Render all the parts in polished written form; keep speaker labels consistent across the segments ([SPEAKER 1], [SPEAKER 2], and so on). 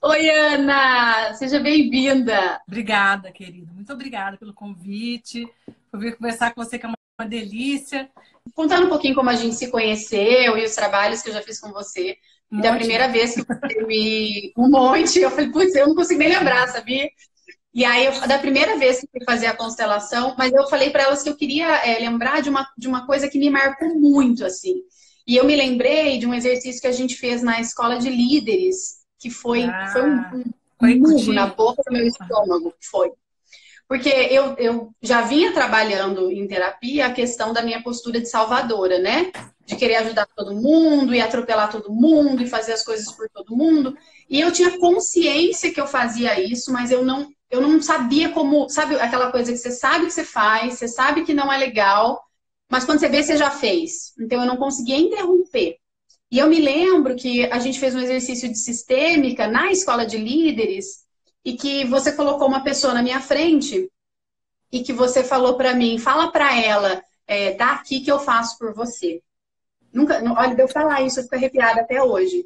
[SPEAKER 1] Oi, Ana! Seja bem-vinda!
[SPEAKER 2] Obrigada, querida. Muito obrigada pelo convite. Por vir conversar com você, que é uma delícia.
[SPEAKER 1] Contando um pouquinho como a gente se conheceu e os trabalhos que eu já fiz com você.
[SPEAKER 2] Um
[SPEAKER 1] E da
[SPEAKER 2] monte,
[SPEAKER 1] primeira
[SPEAKER 2] né?
[SPEAKER 1] vez que você me... Um monte. Eu falei, putz, eu não consigo nem lembrar, sabia? E aí, da primeira vez que eu fui fazer a constelação, mas eu falei para elas que eu queria lembrar de uma coisa que me marcou muito, assim. E eu me lembrei de um exercício que a gente fez na escola de líderes, que foi um,
[SPEAKER 2] Ah,
[SPEAKER 1] um
[SPEAKER 2] foi
[SPEAKER 1] murro na
[SPEAKER 2] contigo?
[SPEAKER 1] boca do meu estômago. Foi. Porque eu já vinha trabalhando em terapia a questão da minha postura de salvadora, né? De querer ajudar todo mundo e atropelar todo mundo e fazer as coisas por todo mundo. E eu tinha consciência que eu fazia isso, mas eu não sabia como, sabe aquela coisa que você sabe que você faz, você sabe que não é legal, mas quando você vê, você já fez. Então eu não conseguia interromper. E eu me lembro que a gente fez um exercício de sistêmica na escola de líderes e que você colocou uma pessoa na minha frente e que você falou para mim, fala para ela, tá aqui que eu faço por você. Nunca, olha, de eu falar isso, eu fico arrepiada até hoje.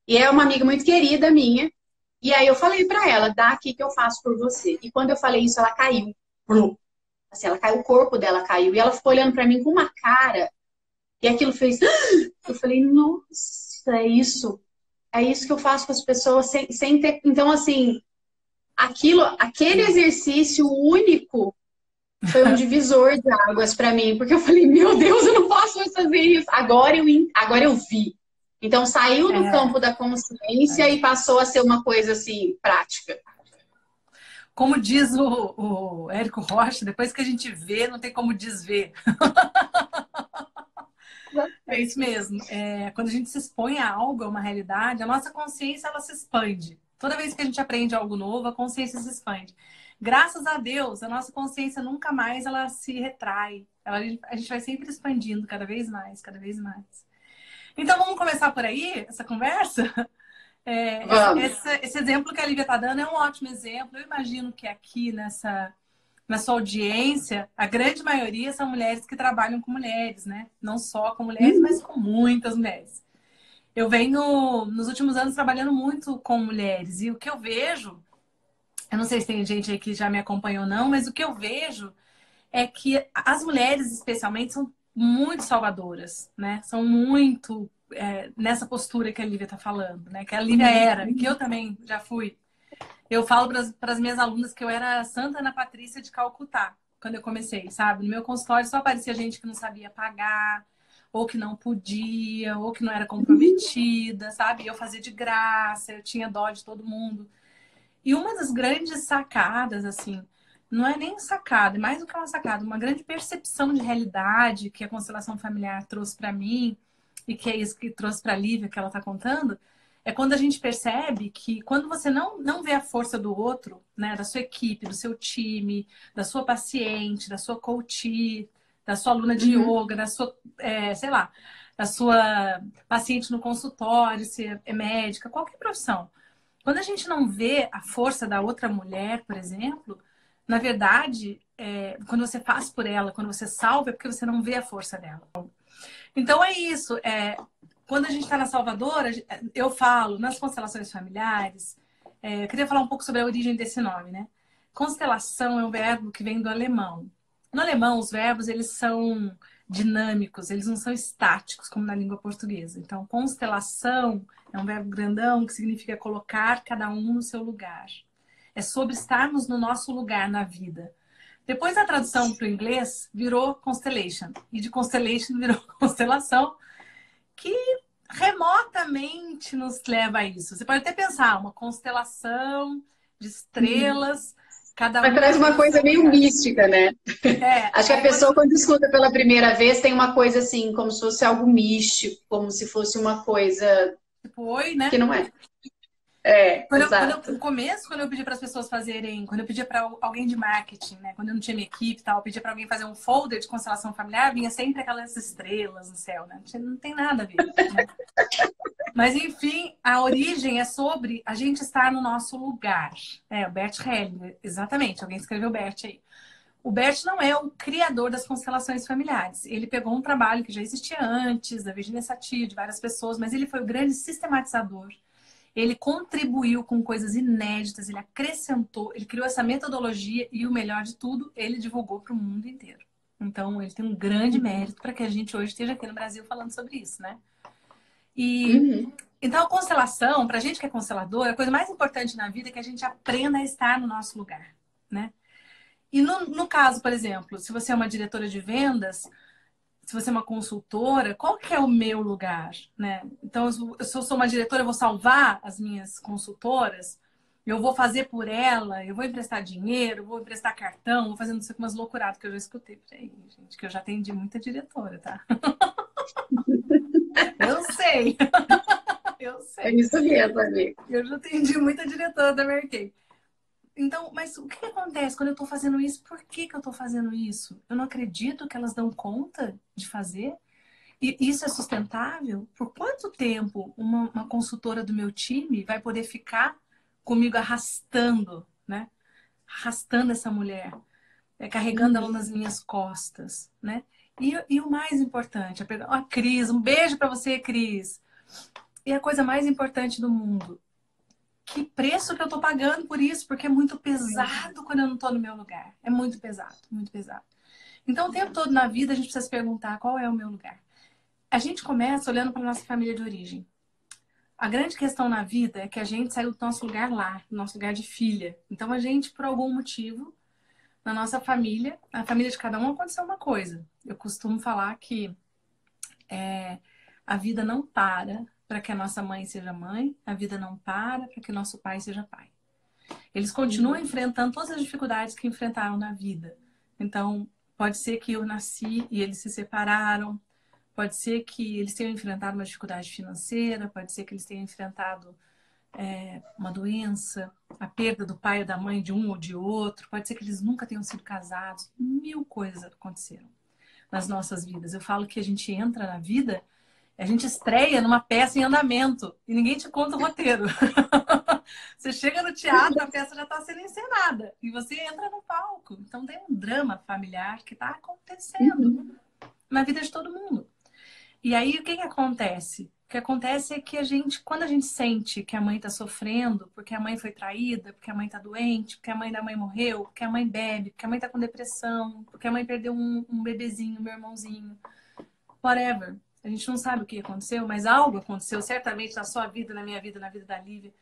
[SPEAKER 1] E é uma amiga muito querida minha. E aí eu falei para ela, dá aqui que eu faço por você. E quando eu falei isso, ela caiu. Blum. Assim, ela caiu, o corpo dela caiu. E ela ficou olhando para mim com uma cara. E aquilo fez. Eu falei, nossa, é isso. É isso que eu faço com as pessoas sem ter. Então, assim, aquele exercício único foi um divisor de águas para mim, porque eu falei, meu Deus, eu não posso mais fazer isso. Agora eu vi. Então saiu do
[SPEAKER 2] É,
[SPEAKER 1] campo da consciência e passou a ser uma coisa assim, prática.
[SPEAKER 2] como diz o Érico Rocha, depois que a gente vê, não tem como desver. É isso mesmo. Quando a gente se expõe a algo, a uma realidade, a nossa consciência ela se expande. Toda vez que a gente aprende algo novo, a consciência se expande. Graças a Deus, a nossa consciência nunca mais ela se retrai. A gente vai sempre expandindo cada vez mais, cada vez mais. Então vamos começar por aí, essa conversa?
[SPEAKER 1] Vamos.
[SPEAKER 2] Esse exemplo que a Lívia está dando é um ótimo exemplo. Eu imagino que aqui na sua audiência, a grande maioria são mulheres que trabalham com mulheres, né? Não só com mulheres, mas com muitas mulheres. Eu venho, nos últimos anos, trabalhando muito com mulheres. E o que eu vejo, eu não sei se tem gente aí que já me acompanhou ou não, mas o que eu vejo é que as mulheres, especialmente, são muito salvadoras, né? São muito nessa postura que a Lívia está falando, né? Que a Lívia era, e que eu também já fui. Eu falo para as minhas alunas que eu era Santa Ana Patrícia de Calcutá, quando eu comecei, sabe? No meu consultório só aparecia gente que não sabia pagar, ou que não podia, ou que não era comprometida, sabe? Eu fazia de graça, eu tinha dó de todo mundo. E uma das grandes sacadas, assim, não é nem sacada, é mais do que uma sacada, uma grande percepção de realidade que a constelação familiar trouxe para mim, e que é isso que trouxe para a Lívia, que ela está contando, é quando a gente percebe que quando você não vê a força do outro, né, da sua equipe, do seu time, da sua paciente, da sua coach, da sua aluna de
[SPEAKER 1] Uhum.
[SPEAKER 2] yoga, da sua, sei lá, da sua paciente no consultório, se é médica, qualquer profissão. Quando a gente não vê a força da outra mulher, por exemplo, na verdade, quando você faz por ela, quando você salva, é porque você não vê a força dela. Então é isso. Quando a gente está na Salvador, eu falo nas constelações familiares. Eu queria falar um pouco sobre a origem desse nome, né? Constelação é um verbo que vem do alemão. No alemão, os verbos eles são dinâmicos, eles não são estáticos como na língua portuguesa. Então, constelação é um verbo grandão que significa colocar cada um no seu lugar. É sobre estarmos no nosso lugar na vida. Depois da tradução para o inglês, virou constellation. E de constellation virou constelação, que remotamente nos leva a isso. Você pode até pensar, uma constelação de estrelas, cada
[SPEAKER 1] Mas
[SPEAKER 2] uma
[SPEAKER 1] traz
[SPEAKER 2] ali
[SPEAKER 1] uma
[SPEAKER 2] no
[SPEAKER 1] coisa
[SPEAKER 2] seu
[SPEAKER 1] meio
[SPEAKER 2] lugar.
[SPEAKER 1] mística, né? Acho que a
[SPEAKER 2] Aí quando
[SPEAKER 1] pessoa, quando escuta pela primeira vez, tem uma coisa assim, como se fosse algo místico, como se fosse uma coisa
[SPEAKER 2] tipo, oi,
[SPEAKER 1] que
[SPEAKER 2] né?
[SPEAKER 1] não é. É,
[SPEAKER 2] No
[SPEAKER 1] exato.
[SPEAKER 2] começo, quando eu pedia para as pessoas fazerem, quando eu pedia para alguém de marketing, né? Quando eu não tinha minha equipe e tal, eu pedia para alguém fazer um folder de constelação familiar, vinha sempre aquelas estrelas no céu, né? Não tem nada a ver, né? Mas, enfim, a origem é sobre a gente estar no nosso lugar. O Bert Hellinger, exatamente. Alguém escreveu Bert aí. O Bert não é o criador das constelações familiares. Ele pegou um trabalho que já existia antes, da Virginia Satir, de várias pessoas, mas ele foi o grande sistematizador Ele contribuiu com coisas inéditas, ele acrescentou, ele criou essa metodologia e o melhor de tudo, ele divulgou para o mundo inteiro. Então, ele tem um grande mérito para que a gente hoje esteja aqui no Brasil falando sobre isso, né? E
[SPEAKER 1] Uhum.
[SPEAKER 2] então a constelação, para a gente que é constelador, a coisa mais importante na vida é que a gente aprenda a estar no nosso lugar, né? E no caso, por exemplo, se você é uma diretora de vendas, se você é uma consultora, qual que é o meu lugar, né? Então, se eu sou uma diretora, eu vou salvar as minhas consultoras, eu vou fazer por ela, eu vou emprestar dinheiro, eu vou emprestar cartão, vou fazendo isso com umas loucuradas que eu já escutei por aí, gente, que eu já atendi muita diretora, tá? Eu sei, eu
[SPEAKER 1] É
[SPEAKER 2] sei.
[SPEAKER 1] isso mesmo, amigo.
[SPEAKER 2] Eu já atendi muita diretora da Mary Kay. Então, mas o que acontece quando eu estou fazendo isso? Por que que eu estou fazendo isso? Eu não acredito que elas dão conta de fazer? E isso é sustentável? Por quanto tempo uma consultora do meu time vai poder ficar comigo arrastando, né? Arrastando essa mulher, carregando ela
[SPEAKER 1] Uhum.
[SPEAKER 2] nas minhas costas, né? E o mais importante, a Cris, um beijo para você, Cris. E a coisa mais importante do mundo, que preço que eu tô pagando por isso? Porque é muito pesado quando eu não tô no meu lugar. É muito pesado, muito pesado. Então, o tempo todo na vida, a gente precisa se perguntar qual é o meu lugar. A gente começa olhando para nossa família de origem. A grande questão na vida é que a gente saiu do nosso lugar lá, do nosso lugar de filha. Então, a gente, por algum motivo, na nossa família, na família de cada um, aconteceu uma coisa. Eu costumo falar que a vida não para que a nossa mãe seja mãe, a vida não para que o nosso pai seja pai. Eles continuam
[SPEAKER 1] Uhum.
[SPEAKER 2] enfrentando todas as dificuldades que enfrentaram na vida. Então, pode ser que eu nasci e eles se separaram, pode ser que eles tenham enfrentado uma dificuldade financeira, pode ser que eles tenham enfrentado uma doença, a perda do pai ou da mãe de um ou de outro, pode ser que eles nunca tenham sido casados. Mil coisas aconteceram nas nossas vidas. Eu falo que a gente entra na vida, a gente estreia numa peça em andamento e ninguém te conta o roteiro. Você chega no teatro, a peça já está sendo encenada e você entra no palco. Então tem um drama familiar que está acontecendo
[SPEAKER 1] Uhum.
[SPEAKER 2] na vida de todo mundo. E aí o que que acontece? O que acontece é que quando a gente sente que a mãe está sofrendo, porque a mãe foi traída, porque a mãe está doente, porque a mãe da mãe morreu, porque a mãe bebe, porque a mãe está com depressão, porque a mãe perdeu um bebezinho, meu irmãozinho, whatever. A gente não sabe o que aconteceu, mas algo aconteceu certamente na sua vida, na minha vida, na vida da Lívia.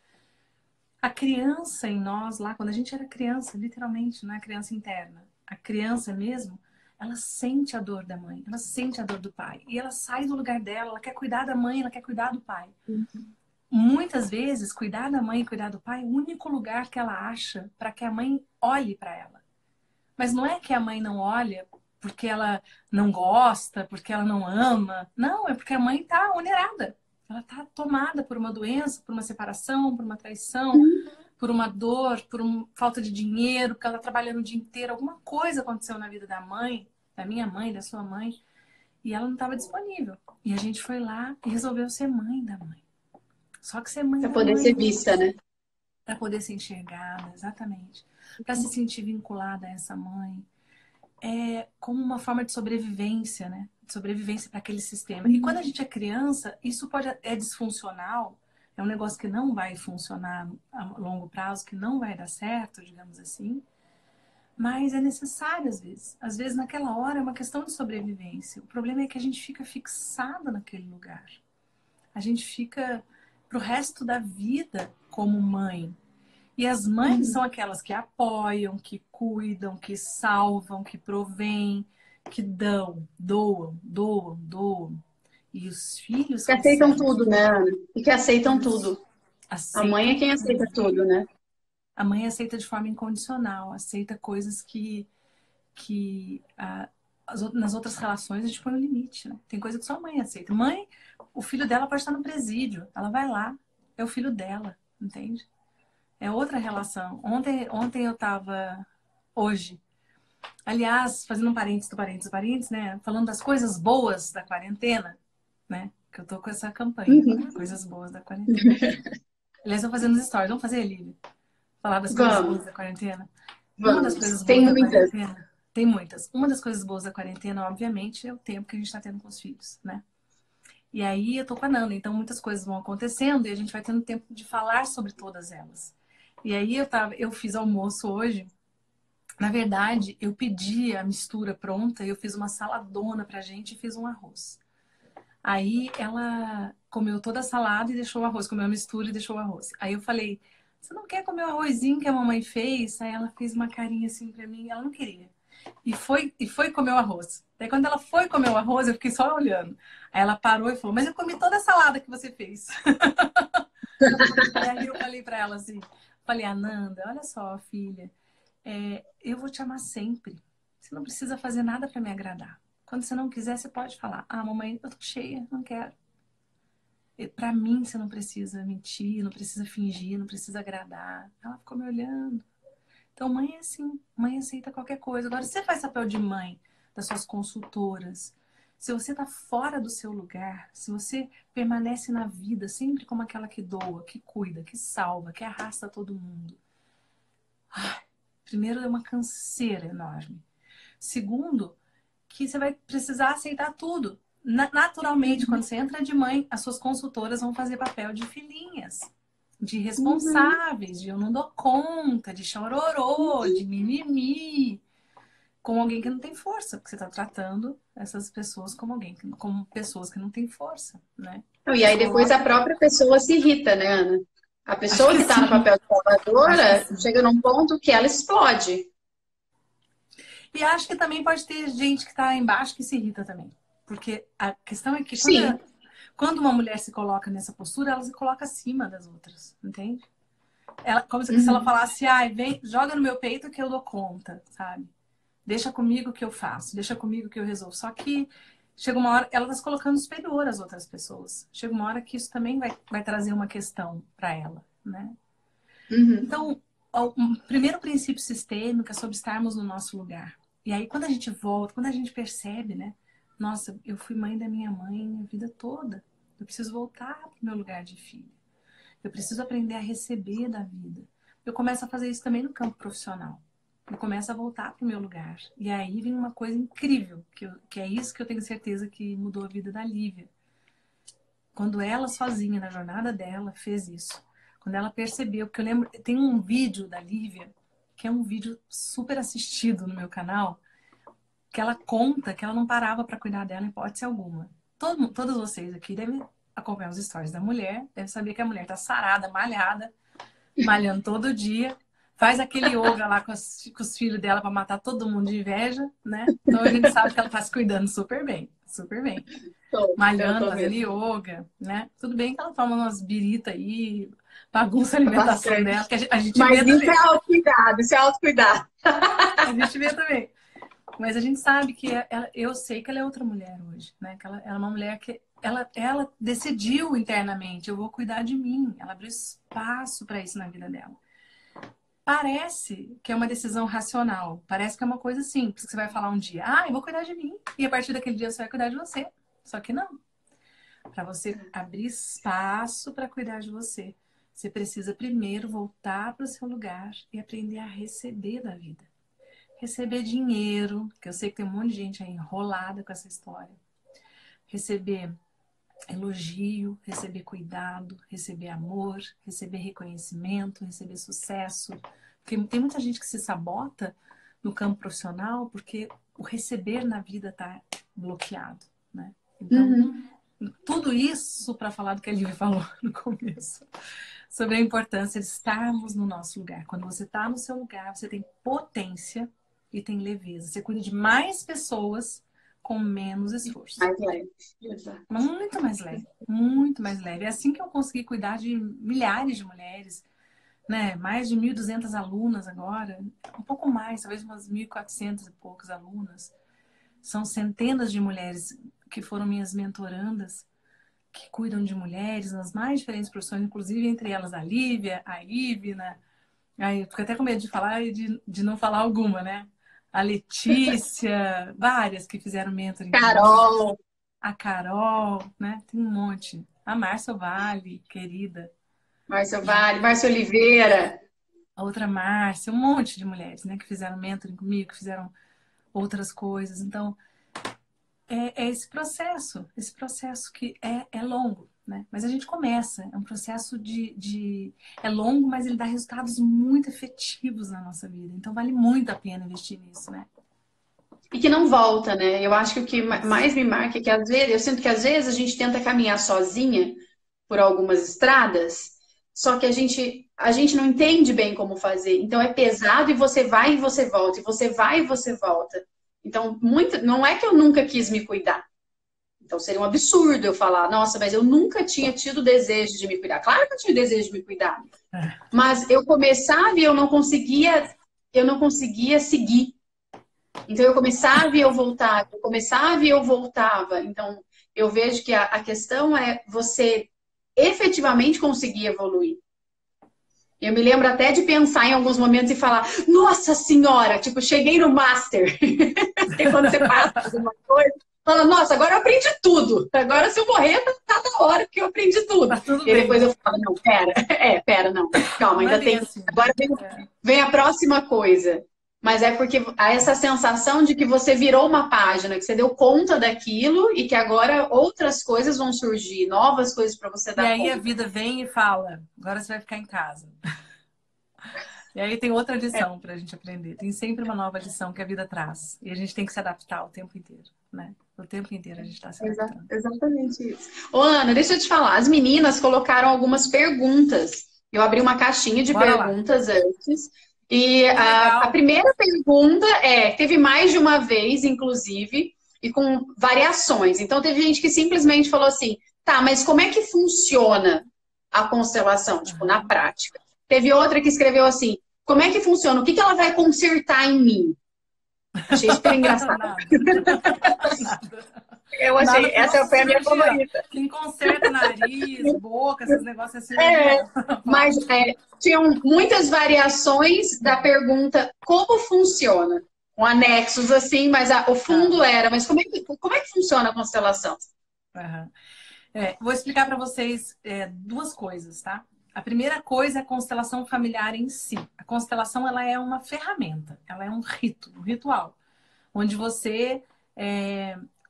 [SPEAKER 2] A criança em nós lá, quando a gente era criança, literalmente, não é criança interna. A criança mesmo, ela sente a dor da mãe, ela sente a dor do pai. E ela sai do lugar dela, ela quer cuidar da mãe, ela quer cuidar do pai. Muitas vezes, cuidar da mãe e cuidar do pai é o único lugar que ela acha para que a mãe olhe para ela. Mas não é que a mãe não olha porque ela não gosta, porque ela não ama. Não, é porque a mãe está onerada. Ela está tomada por uma doença, por uma separação, por uma traição, por uma dor, por falta de dinheiro, porque ela está trabalhando o dia inteiro. Alguma coisa aconteceu na vida da mãe, da minha mãe, da sua mãe, e ela não estava disponível. E a gente foi lá e resolveu ser mãe da mãe. Só que ser mãe
[SPEAKER 1] Para
[SPEAKER 2] da
[SPEAKER 1] poder
[SPEAKER 2] mãe
[SPEAKER 1] ser vista, né?
[SPEAKER 2] para poder ser enxergada, exatamente. Para se sentir vinculada a essa mãe. Como uma forma de sobrevivência, né? De sobrevivência para aquele sistema. E quando a gente é criança, isso é disfuncional, é um negócio que não vai funcionar a longo prazo, que não vai dar certo, digamos assim, mas é necessário às vezes. Às vezes, naquela hora, é uma questão de sobrevivência. O problema é que a gente fica fixada naquele lugar. A gente fica pro resto da vida como mãe. E as mães são
[SPEAKER 1] Uhum.
[SPEAKER 2] aquelas que apoiam, que cuidam, que salvam, que provêm, que dão, doam, doam, doam. E os filhos
[SPEAKER 1] Que aceitam
[SPEAKER 2] recebem.
[SPEAKER 1] tudo, né, Ana? E que aceitam
[SPEAKER 2] Isso.
[SPEAKER 1] tudo. A mãe é
[SPEAKER 2] Aceitam
[SPEAKER 1] quem aceita
[SPEAKER 2] tudo.
[SPEAKER 1] tudo, né?
[SPEAKER 2] A mãe aceita de forma incondicional, aceita coisas que nas outras relações a gente põe um limite, né? Tem coisa que só a mãe aceita. Mãe, o filho dela pode estar no presídio, ela vai lá, é o filho dela, entende? É outra relação. Ontem eu tava. Hoje. Aliás, fazendo um parênteses do parênteses do parênteses, né? Falando das coisas boas da quarentena, né? Que eu tô com essa campanha agora.
[SPEAKER 1] Uhum.
[SPEAKER 2] Coisas boas da quarentena. Aliás, eu tô fazendo uns stories. Vamos fazer, Lívia? Falar das coisas boas
[SPEAKER 1] Vamos,
[SPEAKER 2] da quarentena? Uma das
[SPEAKER 1] vamos.
[SPEAKER 2] coisas
[SPEAKER 1] Tem
[SPEAKER 2] boas da
[SPEAKER 1] muitas.
[SPEAKER 2] quarentena. Tem muitas. Uma das coisas boas da quarentena, obviamente, é o tempo que a gente tá tendo com os filhos, né? E aí eu tô com a Nanda, então muitas coisas vão acontecendo e a gente vai tendo tempo de falar sobre todas elas. E aí eu fiz almoço hoje. Na verdade, eu pedi a mistura pronta, eu fiz uma saladona pra gente e fiz um arroz. Aí ela comeu toda a salada e deixou o arroz, comeu a mistura e deixou o arroz. Aí eu falei, você não quer comer o arrozinho que a mamãe fez? Aí ela fez uma carinha assim pra mim, ela não queria. E foi comer o arroz. Daí quando ela foi comer o arroz, eu fiquei só olhando. Aí ela parou e falou, mas eu comi toda a salada que você fez. E aí eu falei pra ela assim, falei, Ananda, olha só, filha, eu vou te amar sempre. Você não precisa fazer nada pra me agradar. Quando você não quiser, você pode falar, ah, mamãe, eu tô cheia, não quero. Pra mim, você não precisa mentir, não precisa fingir, não precisa agradar. Ela ficou me olhando. Então, mãe é assim, mãe aceita qualquer coisa. Agora, você faz papel de mãe das suas consultoras. Se você tá fora do seu lugar, se você permanece na vida sempre como aquela que doa, que cuida, que salva, que arrasta todo mundo. Primeiro, é uma canseira enorme. Segundo, que você vai precisar aceitar tudo. Naturalmente, quando você entra de mãe, as suas consultoras vão fazer papel de filhinhas, de responsáveis, de eu não dou conta, de chororô, de mimimi, com alguém que não tem força, porque você está tratando essas pessoas como como pessoas que não têm força, né?
[SPEAKER 1] Não, e aí depois a própria pessoa se irrita, né, Ana? A
[SPEAKER 2] Acho
[SPEAKER 1] pessoa
[SPEAKER 2] que
[SPEAKER 1] que está no
[SPEAKER 2] sim,
[SPEAKER 1] papel de
[SPEAKER 2] acho que
[SPEAKER 1] salvadora
[SPEAKER 2] sim.
[SPEAKER 1] chega num ponto que ela explode.
[SPEAKER 2] E acho que também pode ter gente que está embaixo que se irrita também. Porque a questão é que
[SPEAKER 1] Sim.
[SPEAKER 2] quando uma mulher se coloca nessa postura, ela se coloca acima das outras, entende? Como se ela
[SPEAKER 1] Uhum.
[SPEAKER 2] falasse, ai, vem, joga no meu peito que eu dou conta, sabe? Deixa comigo que eu faço, deixa comigo que eu resolvo. Só que chega uma hora, ela está se colocando superior às outras pessoas. Chega uma hora que isso também vai trazer uma questão para ela, né?
[SPEAKER 1] Uhum.
[SPEAKER 2] Então, o primeiro princípio sistêmico é sobre estarmos no nosso lugar. E aí, quando a gente volta, quando a gente percebe, né? Nossa, eu fui mãe da minha mãe a vida toda. Eu preciso voltar para o meu lugar de filha. Eu preciso aprender a receber da vida. Eu começo a fazer isso também no campo profissional. Eu começo a voltar para o meu lugar. E aí vem uma coisa incrível, que é isso que eu tenho certeza que mudou a vida da Lívia. Quando ela sozinha, na jornada dela, fez isso. Quando ela percebeu, porque eu lembro, tem um vídeo da Lívia, que é um vídeo super assistido no meu canal, que ela conta que ela não parava para cuidar dela em hipótese alguma. Todos vocês aqui devem acompanhar os stories da mulher, devem saber que a mulher tá sarada, malhada, malhando todo dia, faz aquele yoga lá com os filhos dela para matar todo mundo de inveja, né? Então a gente sabe que ela tá se cuidando super bem, super bem.
[SPEAKER 1] Eu
[SPEAKER 2] Malhando,
[SPEAKER 1] tô
[SPEAKER 2] fazendo
[SPEAKER 1] mesmo.
[SPEAKER 2] yoga, né? Tudo bem que ela toma umas birita aí, bagunça a alimentação dela,
[SPEAKER 1] Bastante.
[SPEAKER 2] que a gente
[SPEAKER 1] Mas
[SPEAKER 2] vê
[SPEAKER 1] isso
[SPEAKER 2] também.
[SPEAKER 1] é autocuidado, isso é autocuidado.
[SPEAKER 2] A gente vê também. Mas a gente sabe que eu sei que ela é outra mulher hoje, né? Que ela é uma mulher que ela decidiu internamente, eu vou cuidar de mim. Ela abriu espaço para isso na vida dela. Parece que é uma decisão racional, parece que é uma coisa simples, que você vai falar um dia, ah, eu vou cuidar de mim, e a partir daquele dia você vai cuidar de você. Só que não. Para você abrir espaço para cuidar de você, você precisa primeiro voltar para o seu lugar e aprender a receber da vida. Receber dinheiro, que eu sei que tem um monte de gente aí enrolada com essa história. Receber elogio, receber cuidado, receber amor, receber reconhecimento, receber sucesso. Porque tem muita gente que se sabota no campo profissional porque o receber na vida está bloqueado, né? Então,
[SPEAKER 1] Uhum.
[SPEAKER 2] tudo isso para falar do que a Lívia falou no começo, sobre a importância de estarmos no nosso lugar. Quando você está no seu lugar, você tem potência e tem leveza. Você cuida de mais pessoas com menos esforço.
[SPEAKER 1] Mais leve. Exato.
[SPEAKER 2] Muito mais leve, muito mais leve. É assim que eu consegui cuidar de milhares de mulheres, né? Mais de 1.200 alunas agora, um pouco mais, talvez umas 1.400 e poucas alunas. São centenas de mulheres que foram minhas mentorandas, que cuidam de mulheres nas mais diferentes profissões, inclusive entre elas a Lívia, a Ivna. Aí eu fico até com medo de falar e de não falar alguma, né? A Letícia, várias que fizeram mentoring comigo.
[SPEAKER 1] Carol,
[SPEAKER 2] A Carol, né? Tem um monte. A Márcia Vale, querida.
[SPEAKER 1] Márcio Vale, Márcio Oliveira.
[SPEAKER 2] A outra Márcia, um monte de mulheres, né? Que fizeram mentoring comigo, que fizeram outras coisas. Então, é esse processo que é longo, né? Mas a gente começa, é um processo é longo, mas ele dá resultados muito efetivos na nossa vida. Então vale muito a pena investir nisso, né?
[SPEAKER 1] E que não volta, né? Eu acho que o que mais me marca é que às vezes, eu sinto que às vezes a gente tenta caminhar sozinha por algumas estradas, só que a gente não entende bem como fazer. Então é pesado e você vai e você volta, e você vai e você volta. Então, não é que eu nunca quis me cuidar. Então seria um absurdo eu falar, nossa, mas eu nunca tinha tido desejo de me cuidar. Claro que eu tinha desejo de me cuidar, mas eu começava e eu não conseguia seguir. Então eu começava e eu voltava, eu começava e eu voltava. Então eu vejo que a questão é você efetivamente conseguir evoluir. Eu me lembro até de pensar em alguns momentos e falar, nossa senhora, tipo, cheguei no master. E quando você passa alguma coisa, fala, nossa, agora eu aprendi tudo. Agora se eu morrer, tá na hora que eu aprendi tudo.
[SPEAKER 2] Tá tudo
[SPEAKER 1] E
[SPEAKER 2] bem.
[SPEAKER 1] depois eu falo, não, pera, não. Calma,
[SPEAKER 2] Não é
[SPEAKER 1] ainda
[SPEAKER 2] bem
[SPEAKER 1] tem.
[SPEAKER 2] assim.
[SPEAKER 1] Agora vem a próxima coisa. Mas é porque há essa sensação de que você virou uma página, que você deu conta daquilo e que agora outras coisas vão surgir, novas coisas para você
[SPEAKER 2] E
[SPEAKER 1] dar
[SPEAKER 2] aí a
[SPEAKER 1] conta.
[SPEAKER 2] vida vem e fala, agora você vai ficar em casa. E aí tem outra lição para a gente aprender. Tem sempre uma nova lição que a vida traz. E a gente tem que se adaptar o tempo inteiro, né? O tempo inteiro a gente está se adaptando.
[SPEAKER 1] Exatamente isso. Ô, Ana, deixa eu te falar. As meninas colocaram algumas perguntas. Eu abri uma caixinha de
[SPEAKER 2] Bora lá.
[SPEAKER 1] perguntas antes. E
[SPEAKER 2] Que
[SPEAKER 1] a
[SPEAKER 2] legal.
[SPEAKER 1] primeira pergunta teve mais de uma vez, inclusive, e com variações. Então, teve gente que simplesmente falou assim, tá, mas como é que funciona a constelação, tipo, na
[SPEAKER 2] Uhum.
[SPEAKER 1] prática? Teve outra que escreveu assim, como é que funciona? O que ela vai consertar em mim? Achei super engraçado.
[SPEAKER 2] Nada. Nada.
[SPEAKER 1] Eu achei,
[SPEAKER 2] Nada por
[SPEAKER 1] essa
[SPEAKER 2] nossa
[SPEAKER 1] foi a minha
[SPEAKER 2] cirurgia.
[SPEAKER 1] favorita.
[SPEAKER 2] Quem conserta nariz, boca, esses negócios é cirurgia
[SPEAKER 1] Mas
[SPEAKER 2] plástica.
[SPEAKER 1] tinham muitas variações da pergunta como funciona, com anexos assim, mas o
[SPEAKER 2] Tá.
[SPEAKER 1] fundo era, mas como é que funciona a constelação?
[SPEAKER 2] Uhum. Vou explicar para vocês duas coisas, tá? A primeira coisa é a constelação familiar em si. A constelação ela é uma ferramenta, ela é um rito, um ritual, onde você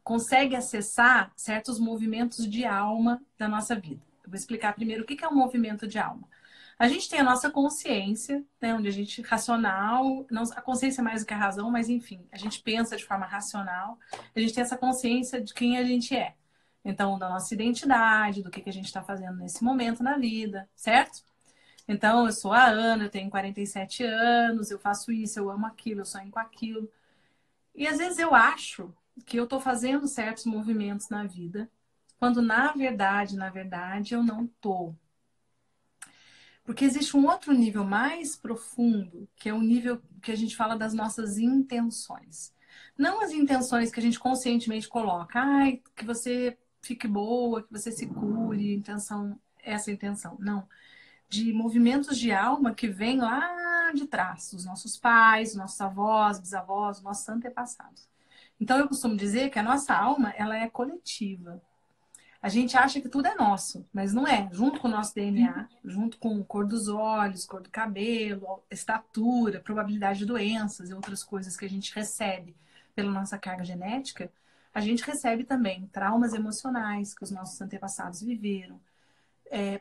[SPEAKER 2] consegue acessar certos movimentos de alma da nossa vida. Eu vou explicar primeiro o que é um movimento de alma. A gente tem a nossa consciência, né, onde a gente racional, não, a consciência é mais do que a razão, mas enfim, a gente pensa de forma racional, a gente tem essa consciência de quem a gente é. Então, da nossa identidade, do que a gente está fazendo nesse momento na vida, certo? Então, eu sou a Ana, eu tenho 47 anos, eu faço isso, eu amo aquilo, eu sonho com aquilo. E às vezes eu acho que eu estou fazendo certos movimentos na vida, quando na verdade, eu não estou. Porque existe um outro nível mais profundo, que é o nível que a gente fala das nossas intenções. Não as intenções que a gente conscientemente coloca, ai, que você fique boa, que você se cure, essa intenção. Não. De movimentos de alma que vêm lá de trás, dos nossos pais, dos nossos avós, bisavós, dos nossos antepassados. Então eu costumo dizer que a nossa alma, ela é coletiva. A gente acha que tudo é nosso, mas não é. Junto com o nosso DNA, junto com a cor dos olhos, cor do cabelo, estatura, probabilidade de doenças e outras coisas que a gente recebe pela nossa carga genética, a gente recebe também traumas emocionais que os nossos antepassados viveram,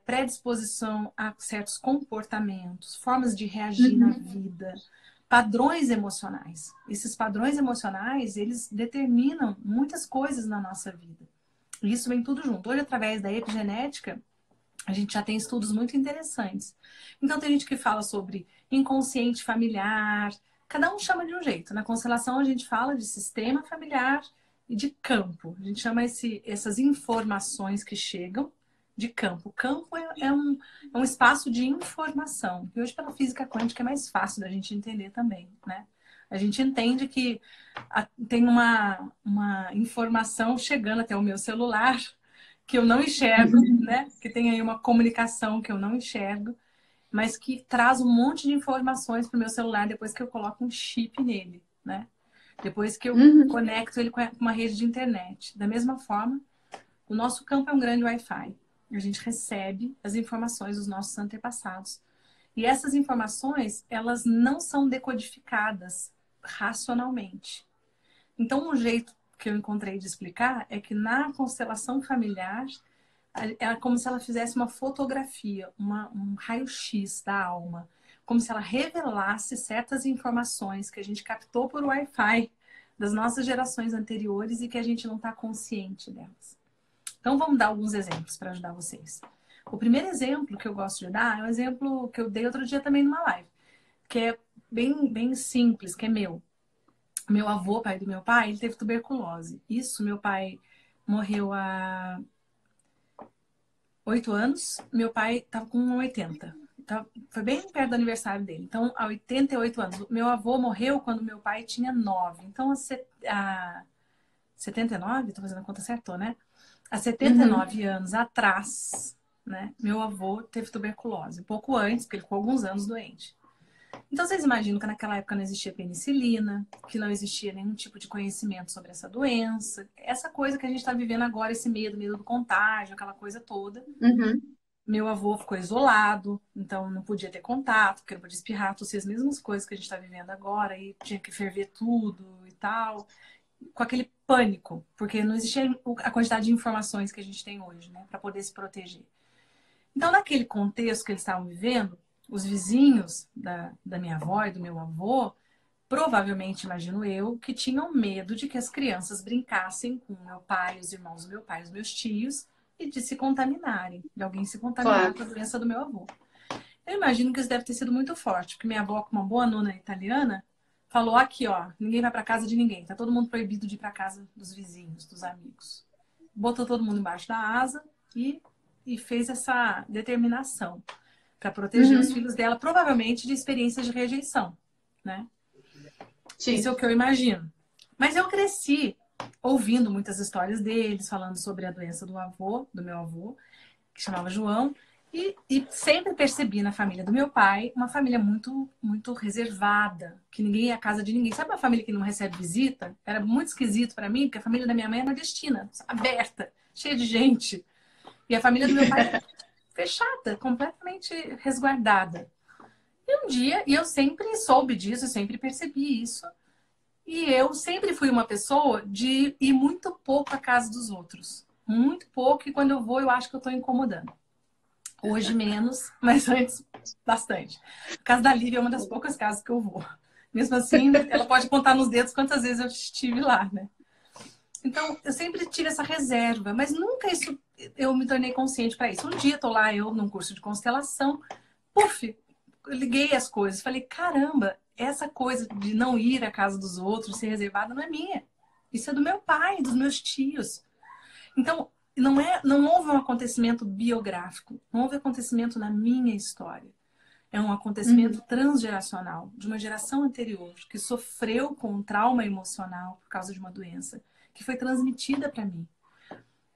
[SPEAKER 2] predisposição a certos comportamentos, formas de reagir na vida, padrões emocionais. Esses padrões emocionais, eles determinam muitas coisas na nossa vida. E isso vem tudo junto. Hoje, através da epigenética, a gente já tem estudos muito interessantes. Então, tem gente que fala sobre inconsciente familiar. Cada um chama de um jeito. Na constelação, a gente fala de sistema familiar e de campo. A gente chama essas informações que chegam de campo. O campo é um espaço de informação. E hoje, pela física quântica, é mais fácil da gente entender também, né? A gente entende que tem uma informação chegando até o meu celular que eu não enxergo, né? Que tem aí uma comunicação que eu não enxergo, mas que traz um monte de informações para o meu celular depois que eu coloco um chip nele, né? Depois que eu conecto ele com uma rede de internet. Da mesma forma, o nosso campo é um grande Wi-Fi. A gente recebe as informações dos nossos antepassados. E essas informações, elas não são decodificadas racionalmente. Então, um jeito que eu encontrei de explicar é que na constelação familiar é como se ela fizesse uma fotografia, um raio-x da alma. Como se ela revelasse certas informações que a gente captou por Wi-Fi das nossas gerações anteriores e que a gente não está consciente delas. Então, vamos dar alguns exemplos para ajudar vocês. O primeiro exemplo que eu gosto de dar é um exemplo que eu dei outro dia também numa live, que é bem simples, que é meu. Meu avô, pai do meu pai, ele teve tuberculose. Isso, meu pai morreu há 8 anos, meu pai estava com 80. Então, foi bem perto do aniversário dele. Então, há 88 anos. Meu avô morreu quando meu pai tinha 9. Então, há 79, estou fazendo a conta certa, né? Há 79 anos atrás, né? Meu avô teve tuberculose. Um pouco antes, porque ele ficou alguns anos doente. Então, vocês imaginam que naquela época não existia penicilina, que não existia nenhum tipo de conhecimento sobre essa doença. Essa coisa que a gente está vivendo agora, esse medo do contágio, aquela coisa toda. Meu avô ficou isolado, então não podia ter contato, porque não podia espirrar, tossir as mesmas coisas que a gente está vivendo agora, e tinha que ferver tudo e tal. Com aquele pânico, porque não existia a quantidade de informações que a gente tem hoje, né, para poder se proteger. Então, naquele contexto que eles estavam vivendo, os vizinhos da minha avó e do meu avô, provavelmente, imagino eu, que tinham medo de que as crianças brincassem com meu pai, os irmãos do meu pai, os meus tios, e de se contaminarem, de alguém se contaminar com a doença do meu avô. Eu imagino que isso deve ter sido muito forte, porque minha avó, com uma boa nona italiana, falou aqui, ó, ninguém vai para casa de ninguém, tá todo mundo proibido de ir para casa dos vizinhos, dos amigos. Botou todo mundo embaixo da asa e fez essa determinação para proteger os filhos dela, provavelmente de experiências de rejeição, né? Sim. Isso é o que eu imagino. Mas eu cresci ouvindo muitas histórias deles, falando sobre a doença do meu avô, que chamava João, e sempre percebi na família do meu pai uma família muito, muito reservada, que ninguém ia à casa de ninguém. Sabe uma família que não recebe visita? Era muito esquisito para mim, porque a família da minha mãe é nordestina, aberta, cheia de gente. E a família do meu pai era fechada, completamente resguardada. E um dia, e eu sempre soube disso, eu sempre percebi isso, e eu sempre fui uma pessoa de ir muito pouco à casa dos outros. Muito pouco, e quando eu vou, eu acho que eu estou incomodando. Hoje menos, mas antes bastante. A casa da Lívia é uma das poucas casas que eu vou. Mesmo assim, ela pode contar nos dedos quantas vezes eu estive lá, né? Então, eu sempre tive essa reserva, mas nunca isso eu me tornei consciente para isso. Um dia tô lá, eu num curso de constelação, puf, eu liguei as coisas, falei, caramba, essa coisa de não ir à casa dos outros, ser reservada, não é minha. Isso é do meu pai, dos meus tios. Então, não houve um acontecimento biográfico, não houve acontecimento na minha história. É um acontecimento transgeracional, de uma geração anterior, que sofreu com um trauma emocional por causa de uma doença, que foi transmitida para mim.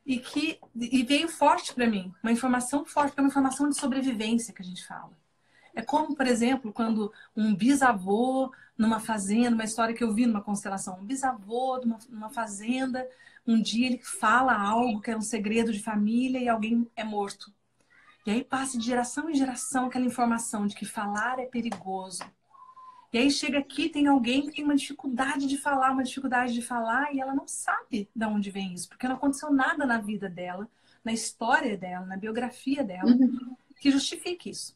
[SPEAKER 2] E veio forte para mim, uma informação forte, que é uma informação de sobrevivência que a gente fala. É como, por exemplo, quando um bisavô numa fazenda, uma história que eu vi numa constelação, um bisavô numa fazenda, um dia ele fala algo que é um segredo de família e alguém é morto. E aí passa de geração em geração aquela informação de que falar é perigoso. E aí chega aqui, tem alguém que tem uma dificuldade de falar, e ela não sabe de onde vem isso, porque não aconteceu nada na vida dela, na história dela, na biografia dela, que justifique isso.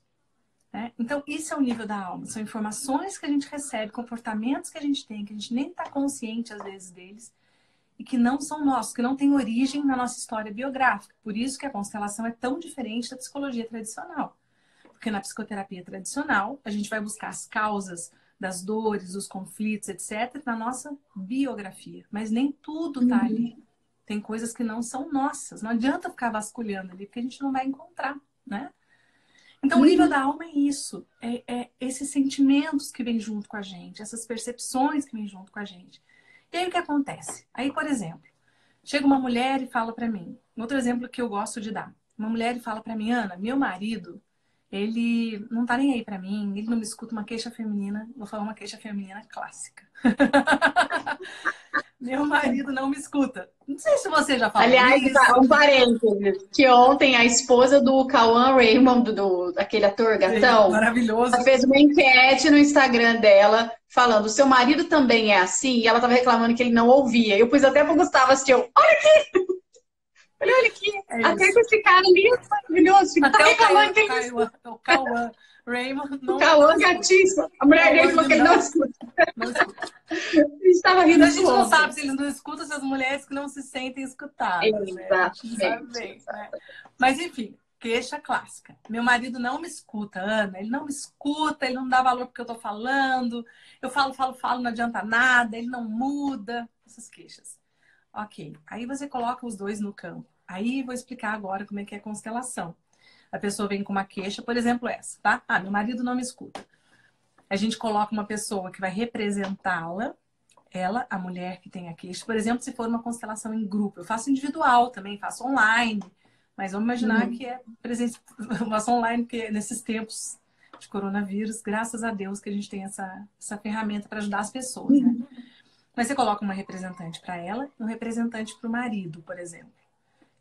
[SPEAKER 2] Né? Então, isso é o nível da alma. São informações que a gente recebe, comportamentos que a gente tem, que a gente nem está consciente às vezes deles, e que não são nossos, que não têm origem na nossa história biográfica. Por isso que a constelação é tão diferente da psicologia tradicional. Porque na psicoterapia tradicional, a gente vai buscar as causas das dores, dos conflitos, etc., na nossa biografia. Mas nem tudo está ali. Tem coisas que não são nossas. Não adianta ficar vasculhando ali, porque a gente não vai encontrar, né? Então, o nível da alma é isso. É esses sentimentos que vêm junto com a gente, essas percepções que vêm junto com a gente. E aí, o que acontece? Aí, por exemplo, chega uma mulher e fala pra mim, outro exemplo que eu gosto de dar. Uma mulher e fala pra mim, Ana, meu marido, ele não tá nem aí pra mim, ele não me escuta uma queixa feminina, vou falar uma queixa feminina clássica. Meu marido não me escuta. Não sei se você já falou
[SPEAKER 1] Aliás,
[SPEAKER 2] isso.
[SPEAKER 1] um parênteses, que ontem a esposa do Cauã Raymond, aquele ator
[SPEAKER 2] Sim,
[SPEAKER 1] gatão,
[SPEAKER 2] maravilhoso.
[SPEAKER 1] ela fez uma enquete no Instagram dela, falando, seu marido também é assim? E ela estava reclamando que ele não ouvia. Eu pus até pro Gustavo assistir, olha aqui! Olha aqui,
[SPEAKER 2] É
[SPEAKER 1] até com
[SPEAKER 2] isso.
[SPEAKER 1] esse cara ali, é maravilhoso. Tipo, tá
[SPEAKER 2] Até
[SPEAKER 1] reclamando que ele não escuta.
[SPEAKER 2] O Cauã Raymond
[SPEAKER 1] O
[SPEAKER 2] não
[SPEAKER 1] Cauã
[SPEAKER 2] escuta.
[SPEAKER 1] gatíssimo. A
[SPEAKER 2] O
[SPEAKER 1] mulher
[SPEAKER 2] Cauã,
[SPEAKER 1] dele falou que ele não escuta.
[SPEAKER 2] não escuta.
[SPEAKER 1] A gente estava rindo
[SPEAKER 2] Então a
[SPEAKER 1] disso
[SPEAKER 2] gente não sabe
[SPEAKER 1] ontem.
[SPEAKER 2] se eles não escutam, se as mulheres que não se sentem escutadas, né? A gente não sabe
[SPEAKER 1] Exatamente.
[SPEAKER 2] bem, né? Mas enfim, queixa clássica. Meu marido não me escuta, Ana. Ele não me escuta, ele não dá valor porque eu tô falando. Eu falo, não adianta nada, ele não muda. Essas queixas. Ok. Aí você coloca os dois no campo. Aí vou explicar agora como é que é a constelação. A pessoa vem com uma queixa, por exemplo, essa, tá? Ah, meu marido não me escuta. A gente coloca uma pessoa que vai representá-la, ela, a mulher que tem a queixa. Por exemplo, se for uma constelação em grupo. Eu faço individual também, faço online. Mas vamos imaginar que é presença, eu faço online, porque nesses tempos de coronavírus, graças a Deus que a gente tem essa ferramenta para ajudar as pessoas, né? Mas você coloca uma representante para ela e um representante para o marido, por exemplo.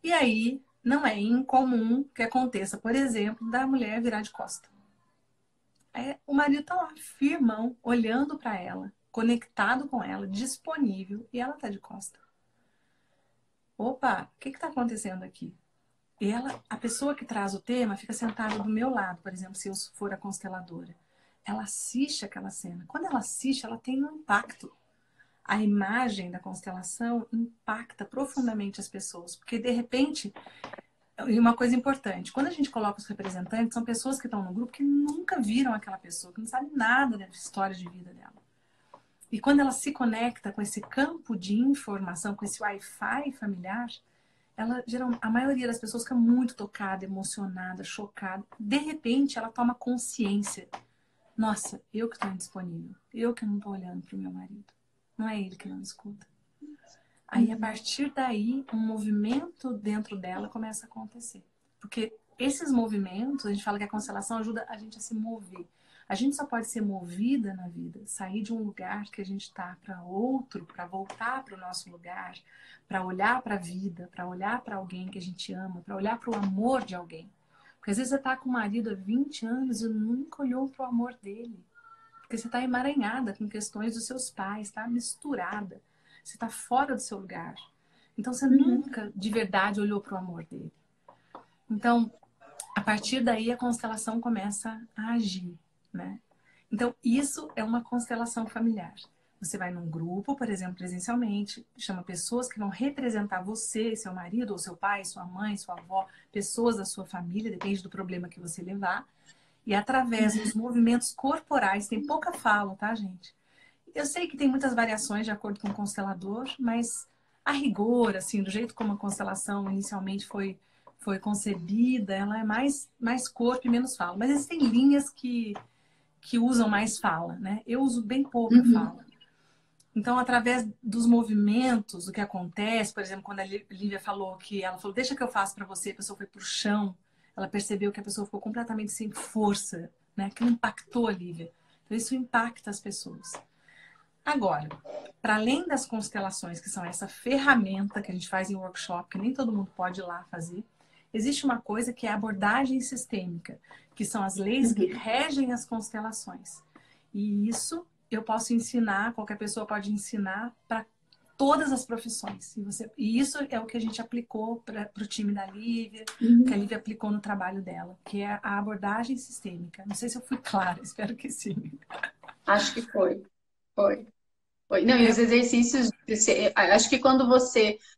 [SPEAKER 2] E aí, não é incomum que aconteça, por exemplo, da mulher virar de costa. O marido tá lá, firmão, olhando para ela, conectado com ela, disponível, e ela tá de costa. Opa, o que tá acontecendo aqui? E a pessoa que traz o tema fica sentada do meu lado, por exemplo, se eu for a consteladora. Ela assiste aquela cena. Quando ela assiste, ela tem um impacto. A imagem da constelação impacta profundamente as pessoas, porque de repente, e uma coisa importante, quando a gente coloca os representantes, são pessoas que estão no grupo que nunca viram aquela pessoa, que não sabem nada da história de vida dela. E quando ela se conecta com esse campo de informação, com esse Wi-Fi familiar, a maioria das pessoas fica muito tocada, emocionada, chocada. De repente, ela toma consciência. Nossa, eu que estou indisponível. Eu que não estou olhando para o meu marido. Não é ele que não escuta. Aí, a partir daí, um movimento dentro dela começa a acontecer. Porque esses movimentos, a gente fala que a constelação ajuda a gente a se mover. A gente só pode ser movida na vida, sair de um lugar que a gente está para outro, para voltar para o nosso lugar, para olhar para a vida, para olhar para alguém que a gente ama, para olhar para o amor de alguém. Porque às vezes você está com o marido há 20 anos e nunca olhou para o amor dele. Porque você está emaranhada com questões dos seus pais, está misturada. Você está fora do seu lugar. Então você nunca de verdade olhou para o amor dele. Então, a partir daí a constelação começa a agir, né? Então, isso é uma constelação familiar. Você vai num grupo, por exemplo, presencialmente, chama pessoas que vão representar você, seu marido, ou seu pai, sua mãe, sua avó, pessoas da sua família, depende do problema que você levar. E através dos movimentos corporais, tem pouca fala, tá, gente? Eu sei que tem muitas variações de acordo com o constelador, mas a rigor, assim, do jeito como a constelação inicialmente foi concebida, ela é mais corpo e menos fala. Mas existem linhas que usam mais fala, né? Eu uso bem pouca fala. Então, através dos movimentos, o que acontece, por exemplo, quando a Lívia falou que ela falou, deixa que eu faço para você, a pessoa foi pro chão, ela percebeu que a pessoa ficou completamente sem força, né? Que impactou a Lívia. Então, isso impacta as pessoas. Agora, para além das constelações, que são essa ferramenta que a gente faz em workshop, que nem todo mundo pode ir lá fazer, existe uma coisa que é a abordagem sistêmica, que são as leis que regem as constelações. E isso eu posso ensinar, qualquer pessoa pode ensinar para todas as profissões. E isso é o que a gente aplicou para o time da Lívia, que a Lívia aplicou no trabalho dela, que é a abordagem sistêmica. Não sei se eu fui clara, espero que sim.
[SPEAKER 1] Acho que foi. Não, e os exercícios, acho que quando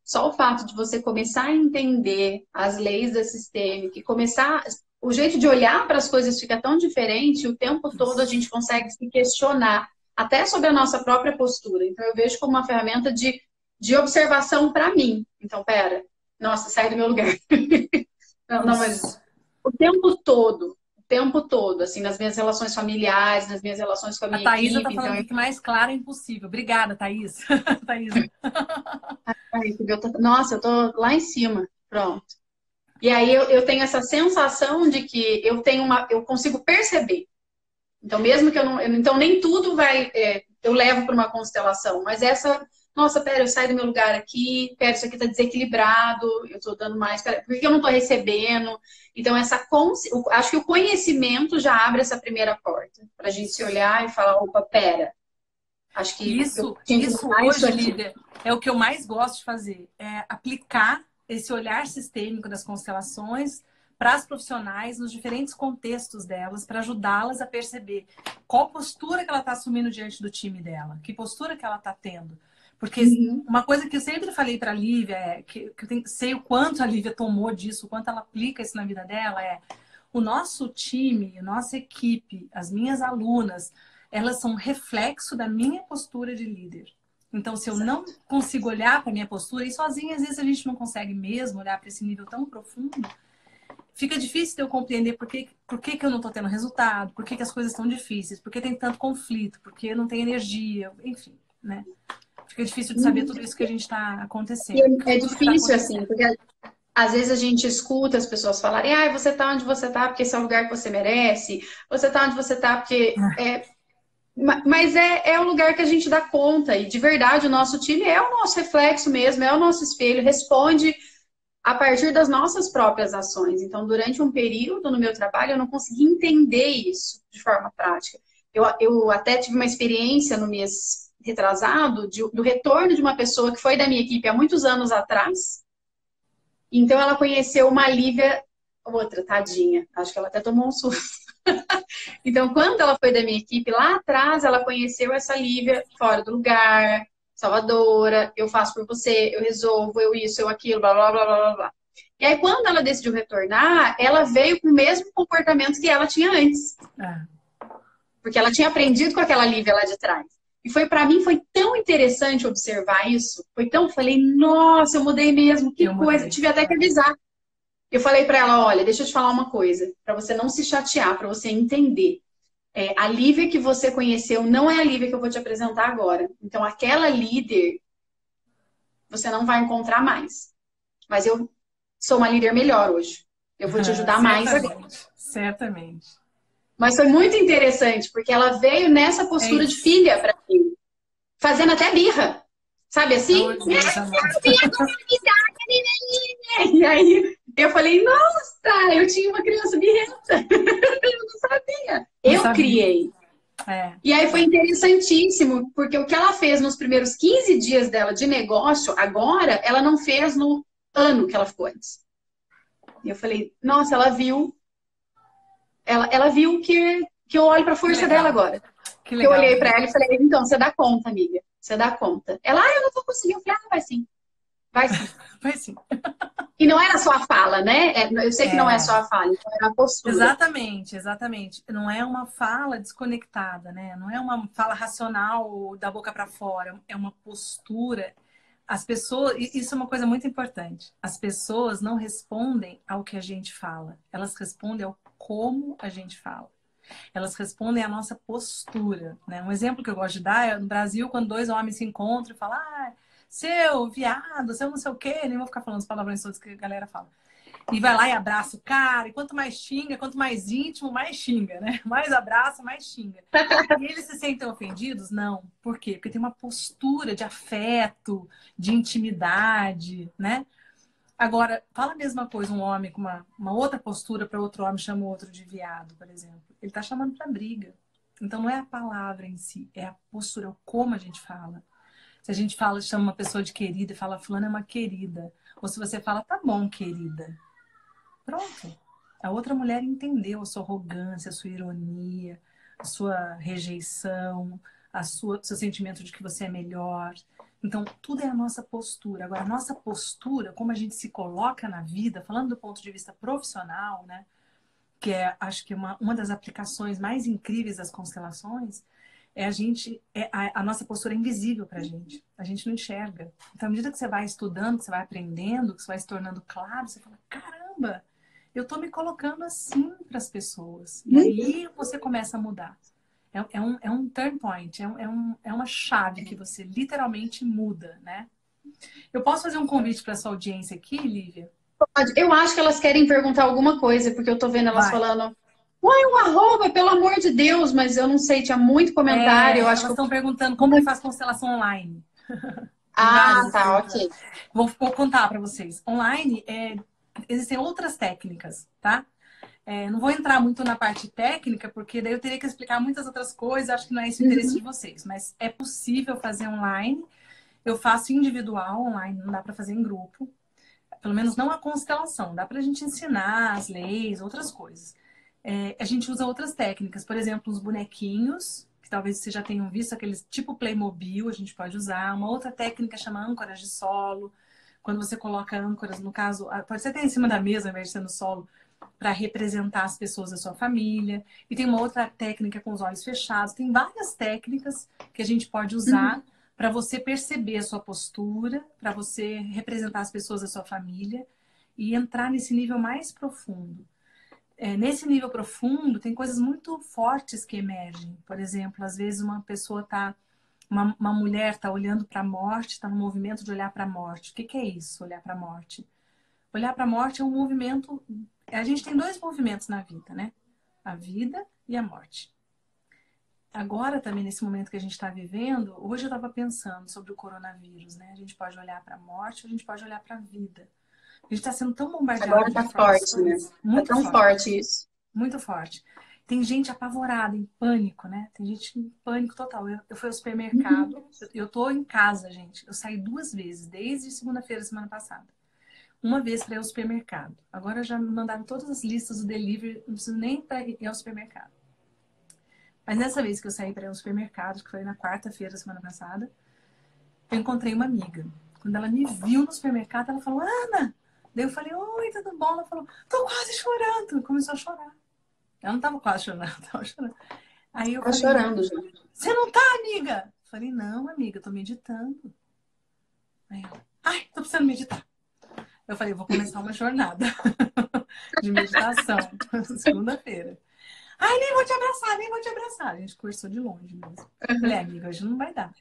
[SPEAKER 1] só o fato de você começar a entender as leis da sistêmica e o jeito de olhar para as coisas fica tão diferente, o tempo todo a gente consegue se questionar, até sobre a nossa própria postura. Então, eu vejo como uma ferramenta de observação para mim. Então, pera, nossa, sai do meu lugar. Não, mas o tempo todo, assim, nas minhas relações familiares, nas minhas relações com a minha
[SPEAKER 2] Thaísa
[SPEAKER 1] equipe.
[SPEAKER 2] tá falando
[SPEAKER 1] Então,
[SPEAKER 2] que mais claro é impossível. Obrigada, Thaís. Thaísa.
[SPEAKER 1] Nossa, eu tô lá em cima. Pronto. E aí eu tenho essa sensação de que eu consigo perceber. Então, mesmo que eu não. Então, nem tudo eu levo para uma constelação, mas nossa, pera, eu saio do meu lugar aqui, pera, isso aqui tá desequilibrado, eu tô dando mais, pera, por que eu não tô recebendo? Então, acho que o conhecimento já abre essa primeira porta, pra gente se olhar e falar, opa, pera, acho que eu tinha que
[SPEAKER 2] Isso
[SPEAKER 1] mudar isso
[SPEAKER 2] hoje,
[SPEAKER 1] aqui.
[SPEAKER 2] líder, é o que eu mais gosto de fazer, é aplicar esse olhar sistêmico das constelações para as profissionais nos diferentes contextos delas, para ajudá-las a perceber qual postura que ela está assumindo diante do time dela, que postura que ela está tendo. Porque uma coisa que eu sempre falei para a Lívia, que eu sei o quanto a Lívia tomou disso, o quanto ela aplica isso na vida dela, o nosso time, a nossa equipe, as minhas alunas, elas são reflexo da minha postura de líder. Então, se eu não consigo olhar para a minha postura, e sozinha, às vezes a gente não consegue mesmo olhar para esse nível tão profundo, fica difícil de eu compreender por que eu não estou tendo resultado, por que as coisas estão difíceis, por que tem tanto conflito, por que não tem energia, enfim, né? Fica difícil de saber tudo isso que a gente está acontecendo.
[SPEAKER 1] É difícil, assim, porque às vezes a gente escuta as pessoas falarem, ah, você tá onde você tá porque esse é o lugar que você merece, você tá onde você tá porque Mas é o lugar que a gente dá conta, e de verdade o nosso time é o nosso reflexo mesmo, é o nosso espelho, responde a partir das nossas próprias ações. Então, durante um período no meu trabalho, eu não consegui entender isso de forma prática. Eu até tive uma experiência no mês retrasado do retorno de uma pessoa que foi da minha equipe há muitos anos atrás. Então, ela conheceu uma Lívia, outra, tadinha, acho que ela até tomou um susto. Então, quando ela foi da minha equipe, lá atrás, ela conheceu essa Lívia fora do lugar, salvadora, eu faço por você, eu resolvo, eu isso, eu aquilo, blá, blá, blá, blá, blá, blá. E aí, quando ela decidiu retornar, ela veio com o mesmo comportamento que ela tinha antes. Porque ela tinha aprendido com aquela Lívia lá de trás. E para mim, foi tão interessante observar isso. Falei, nossa, eu mudei mesmo, que coisa, tive até que avisar. Eu falei para ela, olha, deixa eu te falar uma coisa, para você não se chatear, para você entender. A Lívia que você conheceu não é a Lívia que eu vou te apresentar agora. Então, aquela líder, você não vai encontrar mais. Mas eu sou uma líder melhor hoje. Eu vou te ajudar mais agora.
[SPEAKER 2] Certamente.
[SPEAKER 1] Mas foi muito interessante, porque ela veio nessa postura de filha para mim, fazendo até birra. Sabe assim? E aí eu falei, nossa, eu tinha uma criança birrenta. Eu não sabia. Eu criei. E aí foi interessantíssimo, porque o que ela fez nos primeiros 15 dias dela de negócio, agora, ela não fez no ano que ela ficou antes. E eu falei, nossa, ela viu. Ela viu que eu olho para a força dela agora. Que legal, eu olhei para ela e falei, então, você dá conta, amiga. Você dá conta. Ela, eu não tô conseguindo. Eu falei, vai sim. Vai sim.
[SPEAKER 2] Vai sim.
[SPEAKER 1] E não era só a fala, né? Eu sei que não é só a fala, então era a postura.
[SPEAKER 2] Exatamente, exatamente. Não é uma fala desconectada, né? Não é uma fala racional da boca para fora. É uma postura. As pessoas, isso é uma coisa muito importante. As pessoas não respondem ao que a gente fala. Elas respondem ao como a gente fala. Elas respondem à nossa postura, né? Um exemplo que eu gosto de dar é no Brasil, quando dois homens se encontram e falam, seu viado, seu não sei o quê, nem vou ficar falando as palavrões todas que a galera fala. E vai lá e abraça o cara, e quanto mais xinga, quanto mais íntimo, mais xinga, né? Mais abraça, mais xinga. E eles se sentem ofendidos? Não. Por quê? Porque tem uma postura de afeto, de intimidade, né? Agora, fala a mesma coisa um homem com uma outra postura para outro homem, chama o outro de viado, por exemplo. Ele tá chamando para briga. Então, não é a palavra em si, é a postura, é como a gente fala. Se a gente chama uma pessoa de querida e fala, fulana é uma querida. Ou se você fala, tá bom, querida. Pronto. A outra mulher entendeu a sua arrogância, a sua ironia, a sua rejeição, seu sentimento de que você é melhor. Então, tudo é a nossa postura. Agora, a nossa postura, como a gente se coloca na vida, falando do ponto de vista profissional, né? Que acho que uma das aplicações mais incríveis das constelações, a nossa postura é invisível pra gente. A gente não enxerga. Então, à medida que você vai estudando, que você vai aprendendo, que você vai se tornando claro, você fala, caramba, eu tô me colocando assim para as pessoas. E aí você começa a mudar. É um turn point, é uma chave que você literalmente muda, né? Eu posso fazer um convite para sua audiência aqui, Lívia?
[SPEAKER 1] Pode. Eu acho que elas querem perguntar alguma coisa, porque eu tô vendo elas falando, uai, um arroba, pelo amor de Deus, mas eu não sei, tinha muito comentário. Eu acho
[SPEAKER 2] elas estão perguntando como que faz constelação online. Tem
[SPEAKER 1] Ah,
[SPEAKER 2] várias.
[SPEAKER 1] tá, ok.
[SPEAKER 2] Vou contar para vocês. Online, existem outras técnicas, tá? Não vou entrar muito na parte técnica, porque daí eu teria que explicar muitas outras coisas. Acho que não é esse o interesse de
[SPEAKER 1] Uhum,
[SPEAKER 2] vocês. Mas é possível fazer online. Eu faço individual online, não dá para fazer em grupo. Pelo menos não a constelação. Dá para a gente ensinar as leis, outras coisas. A gente usa outras técnicas. Por exemplo, os bonequinhos, que talvez vocês já tenham visto, aqueles tipo Playmobil, a gente pode usar. Uma outra técnica chama âncoras de solo. Quando você coloca âncoras, no caso, pode ser até em cima da mesa, ao invés de ser no solo, para representar as pessoas da sua família. E tem uma outra técnica com os olhos fechados. Tem várias técnicas que a gente pode usar
[SPEAKER 1] uhum.
[SPEAKER 2] para você perceber a sua postura, para você representar as pessoas da sua família e entrar nesse nível mais profundo. Nesse nível profundo, tem coisas muito fortes que emergem. Por exemplo, às vezes uma pessoa está, uma mulher está olhando para a morte, está no movimento de olhar para a morte. O que é isso, olhar para a morte? Olhar para a morte é um movimento. A gente tem dois movimentos na vida, né? A vida e a morte. Agora, também, nesse momento que a gente está vivendo, hoje eu estava pensando sobre o coronavírus, né? A gente pode olhar para a morte, a gente pode olhar para a vida. A gente está sendo tão bombardeado
[SPEAKER 1] Agora
[SPEAKER 2] de
[SPEAKER 1] tá forte, né?
[SPEAKER 2] informações,
[SPEAKER 1] Tá
[SPEAKER 2] muito
[SPEAKER 1] tão
[SPEAKER 2] forte,
[SPEAKER 1] forte isso.
[SPEAKER 2] muito forte. Tem gente apavorada, em pânico, né? Tem gente em pânico total. Eu fui ao
[SPEAKER 1] Uhum.
[SPEAKER 2] supermercado, eu tô em casa, gente. Eu saí 2 vezes, desde segunda-feira, semana passada. Uma vez para ir ao supermercado. Agora já me mandaram todas as listas do delivery, não preciso nem para ir ao supermercado. Mas nessa vez que eu saí para ir ao supermercado, que foi na quarta-feira, semana passada, eu encontrei uma amiga. Quando ela me viu no supermercado, ela falou, Ana! Daí eu falei, oi, tudo bom? Ela falou, tô quase chorando. Começou a chorar. Ela não tava quase chorando, ela tava chorando. Aí eu
[SPEAKER 1] Tá
[SPEAKER 2] falei,
[SPEAKER 1] chorando já.
[SPEAKER 2] você não tá, amiga? Eu falei, não, amiga, eu tô meditando. Aí ela, ai, tô precisando meditar. Eu falei, vou começar uma jornada de meditação, segunda-feira. Ai, nem vou te abraçar, nem vou te abraçar. A gente conversou de longe mesmo. Falei,
[SPEAKER 1] Uhum.
[SPEAKER 2] amiga, hoje não vai dar.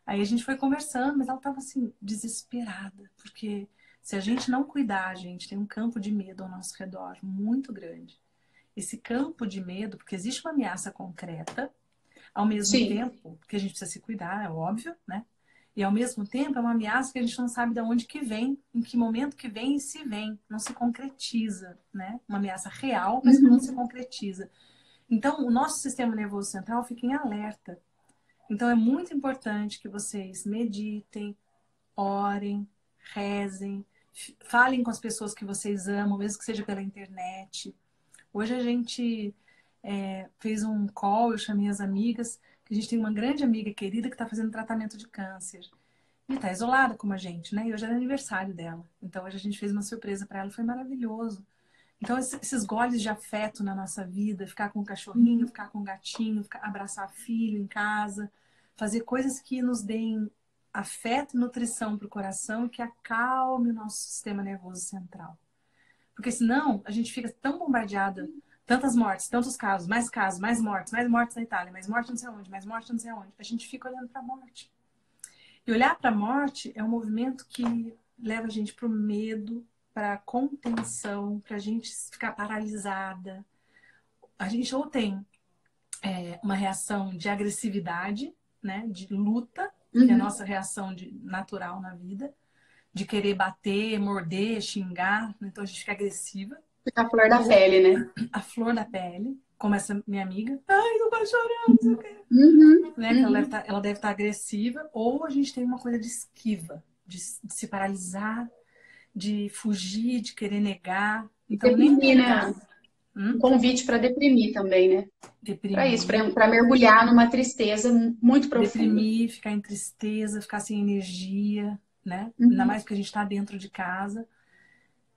[SPEAKER 2] Aí a gente foi conversando, mas ela tava assim, desesperada. Porque se a gente não cuidar, a gente tem um campo de medo ao nosso redor muito grande. Esse campo de medo, porque existe uma ameaça concreta, ao mesmo
[SPEAKER 1] Sim.
[SPEAKER 2] tempo que a gente precisa se cuidar, é óbvio, né? E ao mesmo tempo é uma ameaça que a gente não sabe de onde que vem, em que momento que vem e se vem, não se concretiza, né? Uma ameaça real, mas que não se
[SPEAKER 1] Uhum.
[SPEAKER 2] concretiza. Então, o nosso sistema nervoso central fica em alerta. Então, é muito importante que vocês meditem, orem, rezem, falem com as pessoas que vocês amam, mesmo que seja pela internet. Hoje a gente fez um call, eu chamei as amigas, que a gente tem uma grande amiga querida que está fazendo tratamento de câncer. E está isolada como a gente, né? E hoje era aniversário dela. Então hoje a gente fez uma surpresa para ela, foi maravilhoso. Então esses goles de afeto na nossa vida, ficar com o cachorrinho, ficar com o gatinho, abraçar filho em casa, fazer coisas que nos deem afeto e nutrição para o coração, que acalme o nosso sistema nervoso central. Porque senão a gente fica tão bombardeada, tantas mortes, tantos casos, mais mortes na Itália, mais morte não sei onde, mais morte não sei onde. A gente fica olhando para a morte. E olhar para a morte é um movimento que leva a gente para o medo, para a contenção, para a gente ficar paralisada. A gente ou tem uma reação de agressividade, né, de luta, que é a
[SPEAKER 1] Uhum.
[SPEAKER 2] nossa reação natural na vida, de querer bater, morder, xingar, então a gente fica agressiva.
[SPEAKER 1] Fica a flor da
[SPEAKER 2] Ou
[SPEAKER 1] pele, né?
[SPEAKER 2] a flor da pele, como essa minha amiga. Ai, não vai chorando, não sei o quê.
[SPEAKER 1] Uhum.
[SPEAKER 2] Né? Que
[SPEAKER 1] Uhum.
[SPEAKER 2] ela deve estar agressiva. Ou a gente tem uma coisa de esquiva, de se paralisar, de fugir, de querer negar. Então, nem
[SPEAKER 1] Deprimir,
[SPEAKER 2] negar,
[SPEAKER 1] né? Um convite para deprimir também, né? Para isso,
[SPEAKER 2] deprimir,
[SPEAKER 1] para mergulhar numa tristeza muito profunda.
[SPEAKER 2] deprimir, ficar em tristeza, ficar sem energia, né? Ainda
[SPEAKER 1] Uhum.
[SPEAKER 2] mais porque a gente está dentro de casa.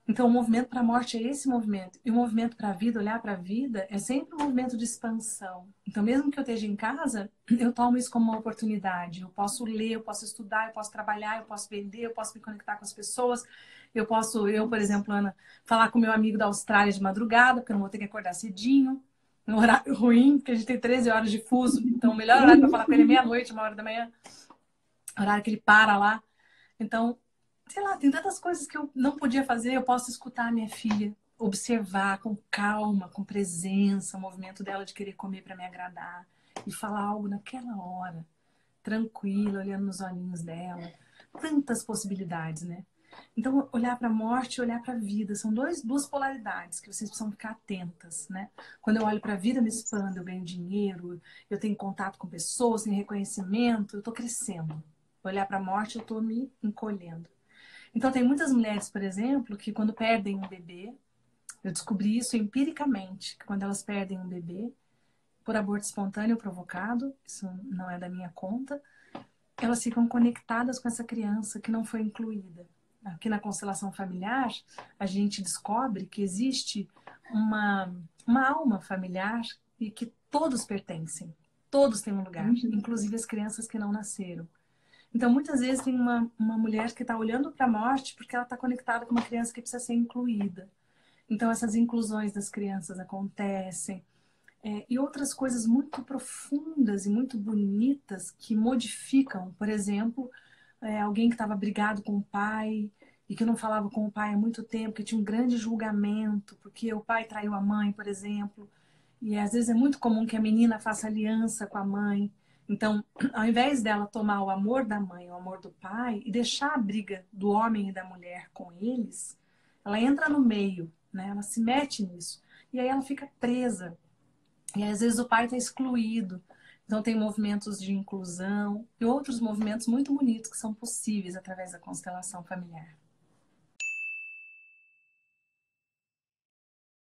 [SPEAKER 2] Então, o movimento para a morte é esse movimento. E o movimento para a vida, olhar para a vida, é sempre um movimento de expansão. Então, mesmo que eu esteja em casa, eu tomo isso como uma oportunidade. Eu posso ler, eu posso estudar, eu posso trabalhar, eu posso vender, eu posso me conectar com as pessoas. Por exemplo, Ana, falar com meu amigo da Austrália de madrugada, porque eu não vou ter que acordar cedinho. Um horário ruim, porque a gente tem 13 horas de fuso. Então, o melhor horário para falar com ele é meia-noite, 1 hora da manhã. Horário que ele para lá. Então, sei lá, tem tantas coisas que eu não podia fazer. Eu posso escutar a minha filha, observar com calma, com presença, o movimento dela de querer comer para me agradar e falar algo naquela hora, tranquila, olhando nos olhinhos dela. tantas possibilidades, né? Então, olhar para a morte e olhar para a vida são duas polaridades que vocês precisam ficar atentas, né? Quando eu olho para a vida, eu me expando, eu ganho dinheiro, eu tenho contato com pessoas, tenho reconhecimento, eu estou crescendo. Olhar para a morte, eu estou me encolhendo. Então, tem muitas mulheres, por exemplo, que quando perdem um bebê, eu descobri isso empiricamente, que quando elas perdem um bebê, por aborto espontâneo provocado, isso não é da minha conta, elas ficam conectadas com essa criança que não foi incluída. Aqui na constelação familiar, a gente descobre que existe uma alma familiar e que todos pertencem. Todos têm um lugar, inclusive as crianças que não nasceram. Então, muitas vezes tem uma mulher que está olhando para a morte porque ela está conectada com uma criança que precisa ser incluída. Então, essas inclusões das crianças acontecem. E outras coisas muito profundas e muito bonitas que modificam. Por exemplo, alguém que estava brigado com o pai e que não falava com o pai há muito tempo, que tinha um grande julgamento, porque o pai traiu a mãe, por exemplo. E às vezes é muito comum que a menina faça aliança com a mãe. Então, ao invés dela tomar o amor da mãe, o amor do pai, e deixar a briga do homem e da mulher com eles, ela entra no meio, né? Ela se mete nisso. E aí ela fica presa. E às vezes o pai está excluído. Então tem movimentos de inclusão e outros movimentos muito bonitos que são possíveis através da constelação familiar.